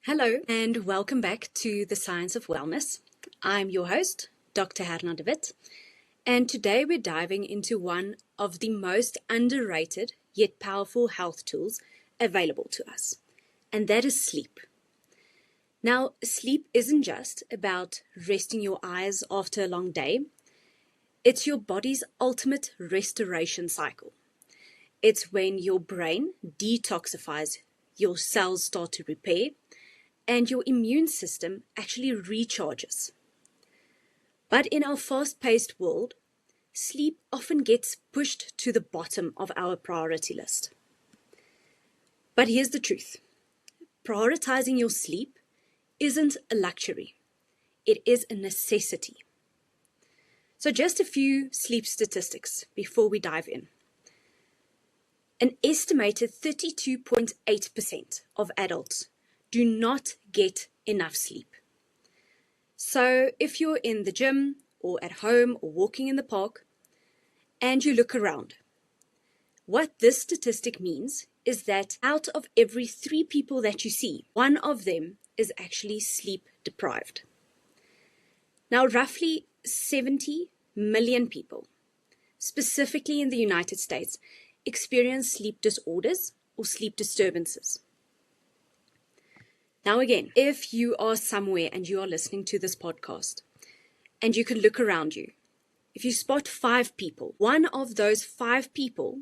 Hello and welcome back to The Science of Wellness. I'm your host, Dr. Herna de Wit, and today we're diving into one of the most underrated yet powerful health tools available to us, and that is sleep. Now, sleep isn't just about resting your eyes after a long day. It's your body's ultimate restoration cycle. It's when your brain detoxifies, your cells start to repair, and your immune system actually recharges. But in our fast-paced world, sleep often gets pushed to the bottom of our priority list. But here's the truth. Prioritizing your sleep isn't a luxury. It is a necessity. So just a few sleep statistics before we dive in. An estimated 32.8% of adults do not get enough sleep. So if you're in the gym or at home or walking in the park and you look around, what this statistic means is that out of every 3 people that you see, 1 of them is actually sleep deprived. Now, roughly 70 million people, specifically in the United States, experience sleep disorders or sleep disturbances. Now again, if you are somewhere and you are listening to this podcast and you can look around you, if you spot 5 people, 1 of those 5 people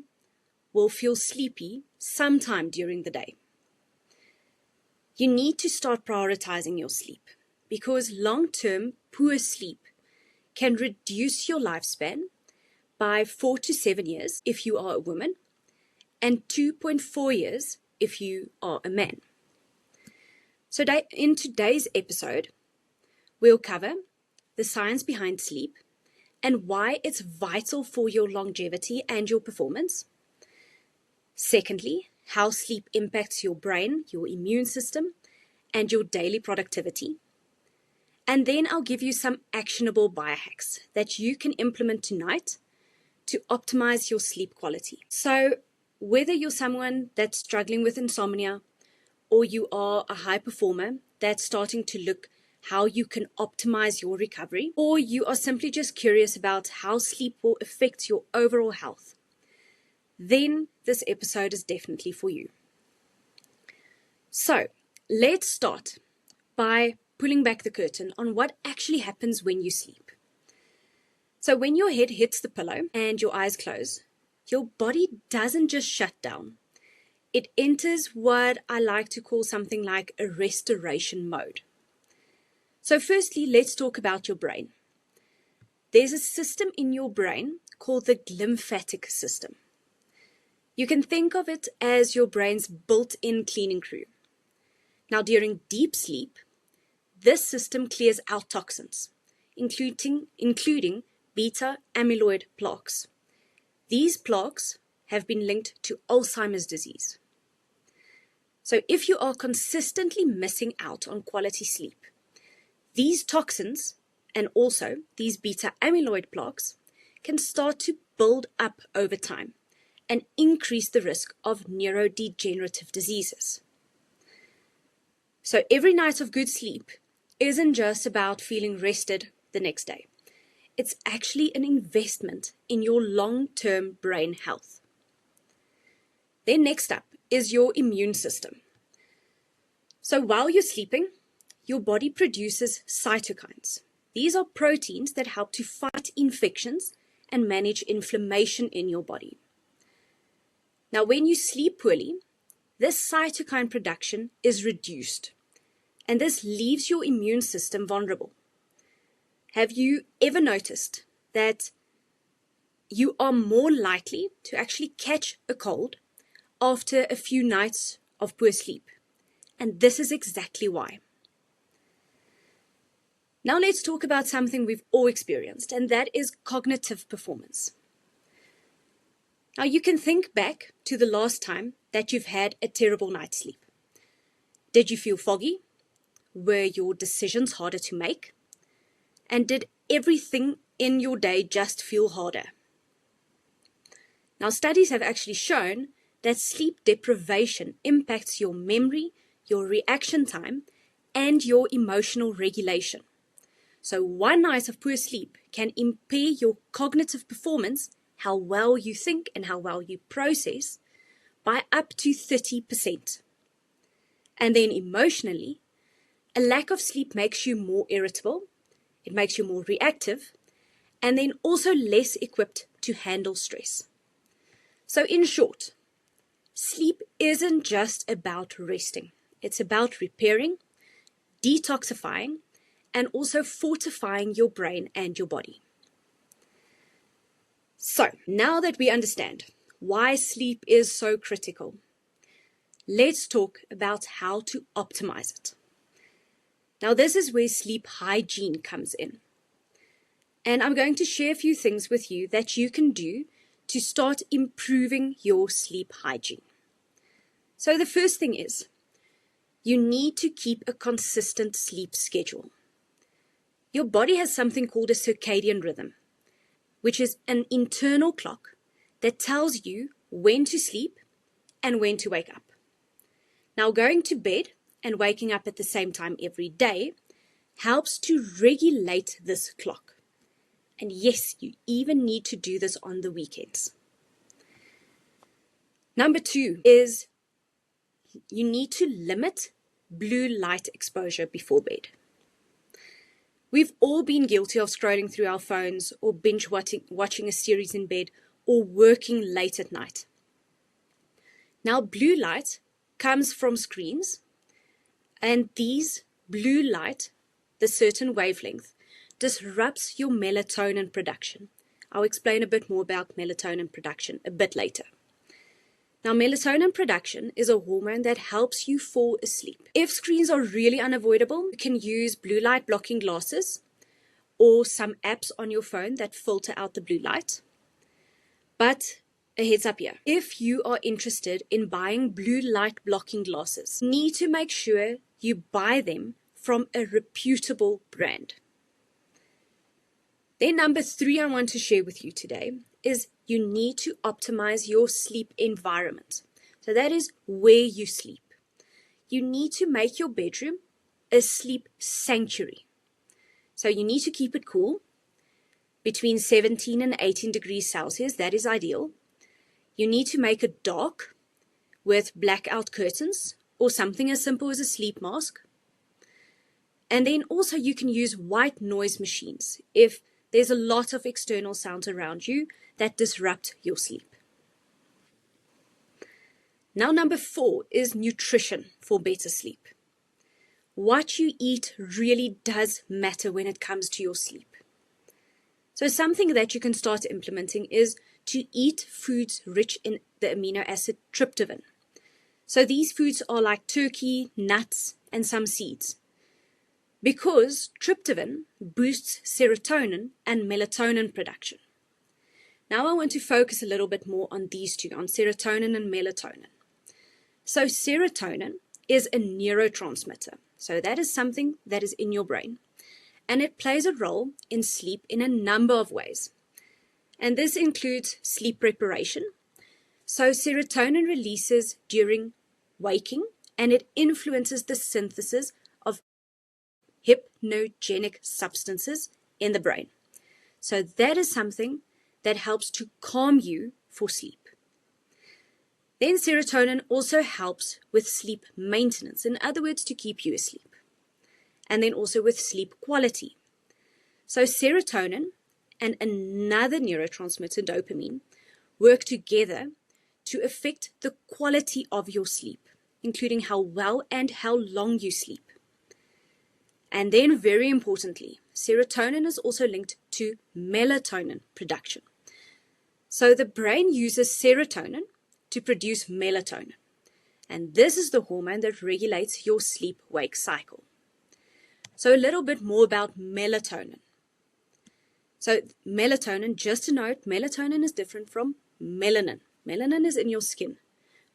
will feel sleepy sometime during the day. You need to start prioritizing your sleep because long-term poor sleep can reduce your lifespan by 4 to 7 years if you are a woman and 2.4 years if you are a man. So in today's episode, we'll cover the science behind sleep and why it's vital for your longevity and your performance. Secondly, how sleep impacts your brain, your immune system, and your daily productivity. And then I'll give you some actionable biohacks that you can implement tonight to optimize your sleep quality. So whether you're someone that's struggling with insomnia, or you are a high performer that's starting to look how you can optimize your recovery, or you are simply just curious about how sleep will affect your overall health, then this episode is definitely for you. So let's start by pulling back the curtain on what actually happens when you sleep. So when your head hits the pillow and your eyes close, your body doesn't just shut down. It enters what I like to call something like a restoration mode. So firstly, let's talk about your brain. There's a system in your brain called the lymphatic system. You can think of it as your brain's built-in cleaning crew. Now, during deep sleep, this system clears out toxins, including beta amyloid plaques. These plaques have been linked to Alzheimer's disease. So if you are consistently missing out on quality sleep, these toxins and also these beta amyloid plaques can start to build up over time and increase the risk of neurodegenerative diseases. So every night of good sleep isn't just about feeling rested the next day. It's actually an investment in your long-term brain health. Then next up is your immune system. So while you're sleeping, your body produces cytokines. These are proteins that help to fight infections and manage inflammation in your body. Now, when you sleep poorly, this cytokine production is reduced, and this leaves your immune system vulnerable. Have you ever noticed that you are more likely to actually catch a cold after a few nights of poor sleep? And this is exactly why. Now let's talk about something we've all experienced, and that is cognitive performance. Now you can think back to the last time that you've had a terrible night's sleep. Did you feel foggy? Were your decisions harder to make? And did everything in your day just feel harder? Now studies have actually shown that sleep deprivation impacts your memory, your reaction time, and your emotional regulation. So one night of poor sleep can impair your cognitive performance, how well you think and how well you process, by up to 30%. And then emotionally, a lack of sleep makes you more irritable, it makes you more reactive, and then also less equipped to handle stress. So in short, sleep isn't just about resting. It's about repairing, detoxifying, and also fortifying your brain and your body. So now that we understand why sleep is so critical, let's talk about how to optimize it. Now this is where sleep hygiene comes in. And I'm going to share a few things with you that you can do to start improving your sleep hygiene. So the first thing is, you need to keep a consistent sleep schedule. Your body has something called a circadian rhythm, which is an internal clock that tells you when to sleep and when to wake up. Now, going to bed and waking up at the same time every day helps to regulate this clock. And yes, you even need to do this on the weekends. Number 2 is you need to limit blue light exposure before bed. We've all been guilty of scrolling through our phones or binge watching a series in bed or working late at night. Now, blue light comes from screens, and these blue light, the certain wavelength, disrupts your melatonin production. I'll explain a bit more about melatonin production a bit later. Now, melatonin production is a hormone that helps you fall asleep. If screens are really unavoidable, you can use blue light blocking glasses or some apps on your phone that filter out the blue light. But a heads up here, if you are interested in buying blue light blocking glasses, you need to make sure you buy them from a reputable brand. Then number 3 I want to share with you today is you need to optimize your sleep environment. So that is where you sleep. You need to make your bedroom a sleep sanctuary. So you need to keep it cool, between 17 and 18 degrees Celsius, that is ideal. You need to make it dark with blackout curtains or something as simple as a sleep mask. And then also you can use white noise machines if there's a lot of external sounds around you that disrupt your sleep. Now, number 4 is nutrition for better sleep. What you eat really does matter when it comes to your sleep. So something that you can start implementing is to eat foods rich in the amino acid tryptophan. So these foods are like turkey, nuts, and some seeds, because tryptophan boosts serotonin and melatonin production. Now I want to focus a little bit more on these two, on serotonin and melatonin. So serotonin is a neurotransmitter. So that is something that is in your brain. And it plays a role in sleep in a number of ways. And this includes sleep preparation. So serotonin releases during waking, and it influences the synthesis of hypnogenic substances in the brain. So that is something that helps to calm you for sleep. Then serotonin also helps with sleep maintenance, in other words, to keep you asleep. And then also with sleep quality. So serotonin and another neurotransmitter, dopamine, work together to affect the quality of your sleep, including how well and how long you sleep. And then, very importantly, serotonin is also linked to melatonin production. So the brain uses serotonin to produce melatonin. And this is the hormone that regulates your sleep-wake cycle. So a little bit more about melatonin. So melatonin, just to note, melatonin is different from melanin. Melanin is in your skin.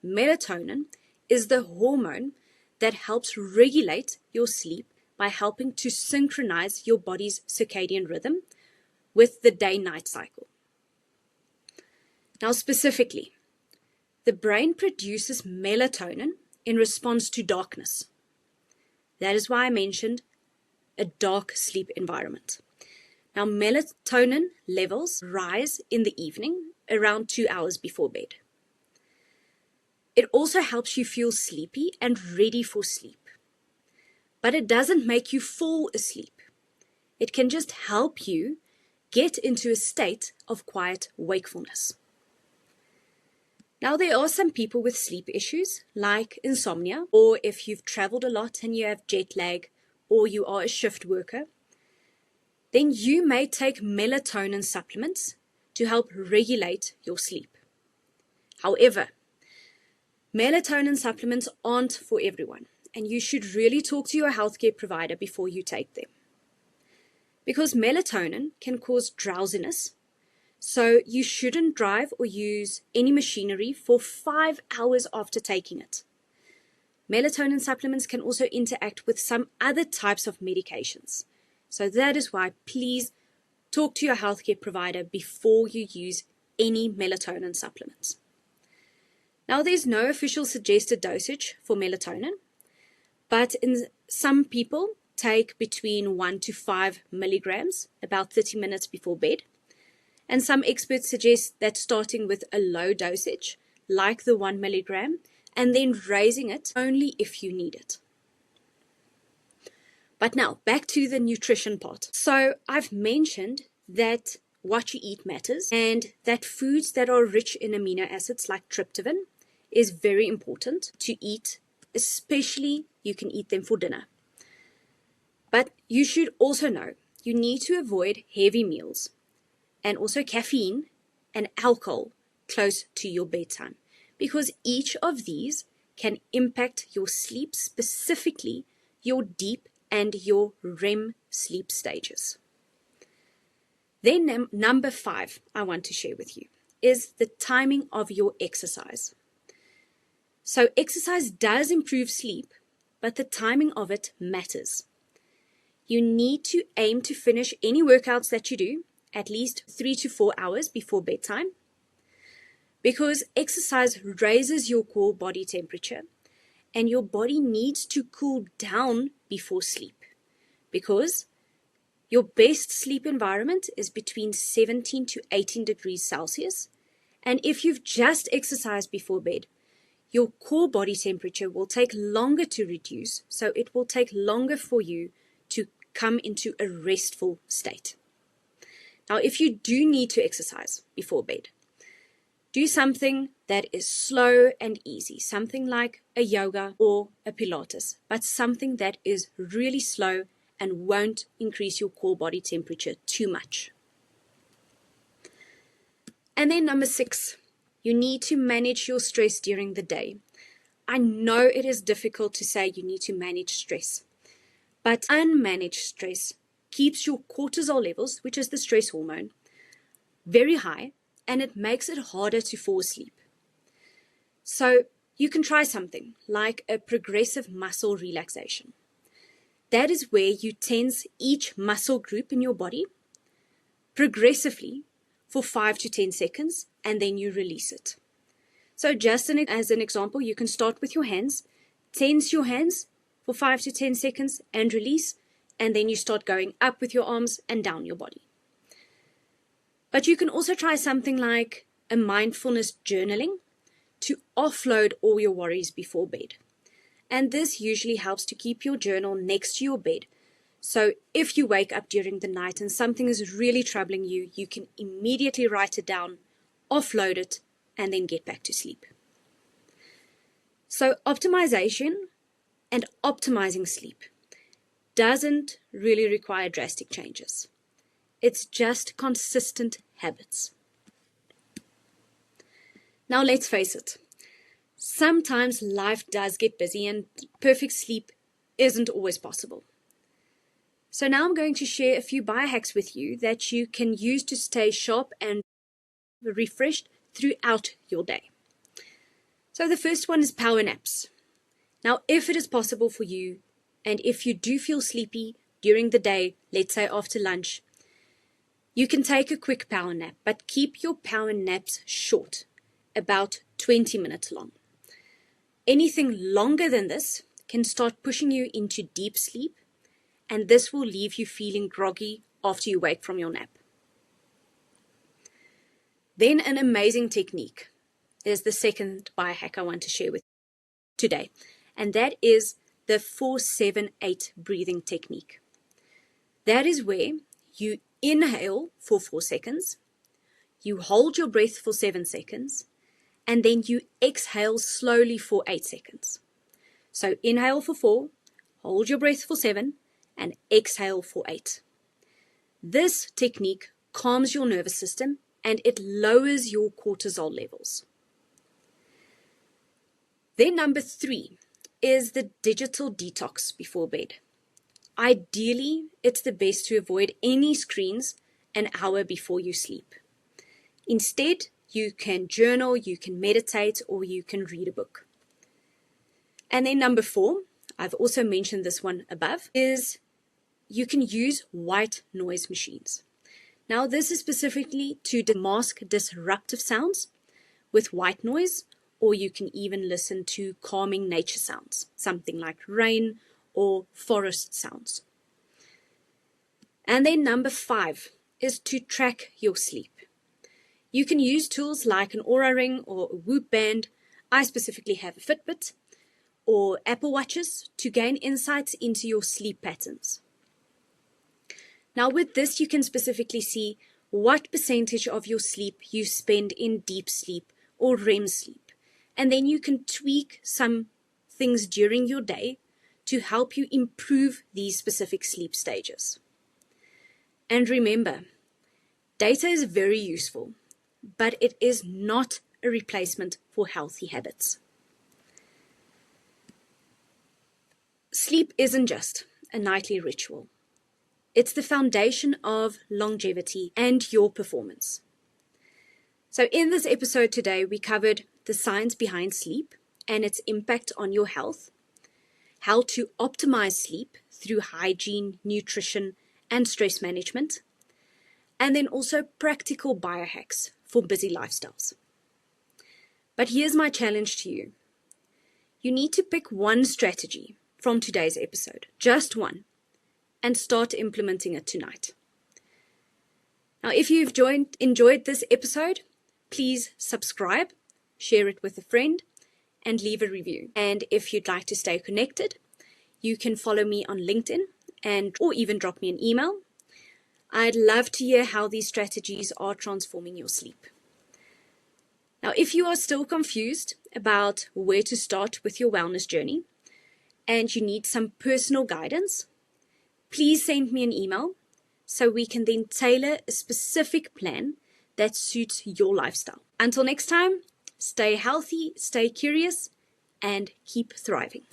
Melatonin is the hormone that helps regulate your sleep by helping to synchronize your body's circadian rhythm with the day-night cycle. Now specifically, the brain produces melatonin in response to darkness. That is why I mentioned a dark sleep environment. Now, melatonin levels rise in the evening around 2 hours before bed. It also helps you feel sleepy and ready for sleep. But it doesn't make you fall asleep. It can just help you get into a state of quiet wakefulness. Now, there are some people with sleep issues like insomnia, or if you've traveled a lot and you have jet lag, or you are a shift worker, then you may take melatonin supplements to help regulate your sleep. However, melatonin supplements aren't for everyone, and you should really talk to your healthcare provider before you take them. Because melatonin can cause drowsiness, so you shouldn't drive or use any machinery for 5 hours after taking it. Melatonin supplements can also interact with some other types of medications. So that is why please talk to your healthcare provider before you use any melatonin supplements. Now, there's no official suggested dosage for melatonin, but some people take between 1 to 5 milligrams about 30 minutes before bed. And some experts suggest that starting with a low dosage, like the 1 milligram, and then raising it only if you need it. But now, back to the nutrition part. So I've mentioned that what you eat matters, and that foods that are rich in amino acids like tryptophan is very important to eat, especially you can eat them for dinner. But you should also know you need to avoid heavy meals and also caffeine and alcohol close to your bedtime, because each of these can impact your sleep, specifically your deep and your REM sleep stages. Then number 5 I want to share with you is the timing of your exercise. So exercise does improve sleep, but the timing of it matters. You need to aim to finish any workouts that you do at least 3 to 4 hours before bedtime, because exercise raises your core body temperature and your body needs to cool down before sleep, because your best sleep environment is between 17 to 18 degrees Celsius, and if you've just exercised before bed, your core body temperature will take longer to reduce, so it will take longer for you to come into a restful state. Now, if you do need to exercise before bed, do something that is slow and easy, something like a yoga or a Pilates, but something that is really slow and won't increase your core body temperature too much. And then number 6, you need to manage your stress during the day. I know it is difficult to say you need to manage stress, but unmanaged stress keeps your cortisol levels, which is the stress hormone, very high, and it makes it harder to fall asleep. So you can try something like a progressive muscle relaxation. That is where you tense each muscle group in your body progressively for 5 to 10 seconds, and then you release it. So just as an example, you can start with your hands, tense your hands for 5 to 10 seconds and release, and then you start going up with your arms and down your body. But you can also try something like a mindfulness journaling to offload all your worries before bed. And this usually helps to keep your journal next to your bed. So if you wake up during the night and something is really troubling you, you can immediately write it down, offload it, and then get back to sleep. So optimization and optimizing sleep doesn't really require drastic changes. It's just consistent habits. Now let's face it, sometimes life does get busy and perfect sleep isn't always possible. So now I'm going to share a few biohacks with you that you can use to stay sharp and refreshed throughout your day. So the first one is power naps. Now, if it is possible for you, and if you do feel sleepy during the day, let's say after lunch, you can take a quick power nap, but keep your power naps short, about 20 minutes long. Anything longer than this can start pushing you into deep sleep, and this will leave you feeling groggy after you wake from your nap. Then an amazing technique is the second biohack I want to share with you today, and that is the 4-7-8 breathing technique. That is where you inhale for 4 seconds, you hold your breath for 7 seconds, and then you exhale slowly for 8 seconds. So inhale for 4, hold your breath for 7, and exhale for 8. This technique calms your nervous system and it lowers your cortisol levels. Then number 3 is the digital detox before bed. Ideally, it's the best to avoid any screens an hour before you sleep. Instead, you can journal, you can meditate, or you can read a book. And then number 4, I've also mentioned this one above, is you can use white noise machines. Now, this is specifically to mask disruptive sounds with white noise, or you can even listen to calming nature sounds, something like rain or forest sounds. And then number 5 is to track your sleep. You can use tools like an Oura Ring or a Whoop band. I specifically have a Fitbit or Apple Watches to gain insights into your sleep patterns. Now with this, you can specifically see what percentage of your sleep you spend in deep sleep or REM sleep. And then you can tweak some things during your day to help you improve these specific sleep stages. And remember, data is very useful, but it is not a replacement for healthy habits. Sleep isn't just a nightly ritual. It's the foundation of longevity and your performance. So in this episode today, we covered the science behind sleep and its impact on your health, how to optimize sleep through hygiene, nutrition, and stress management, and then also practical biohacks for busy lifestyles. But here's my challenge to you. You need to pick one strategy from today's episode, just one, and start implementing it tonight. Now, if you've enjoyed this episode, please subscribe, share it with a friend, and leave a review. And if you'd like to stay connected, you can follow me on LinkedIn or even drop me an email. I'd love to hear how these strategies are transforming your sleep. Now, if you are still confused about where to start with your wellness journey and you need some personal guidance, please send me an email so we can then tailor a specific plan that suits your lifestyle. Until next time, stay healthy, stay curious, and keep thriving.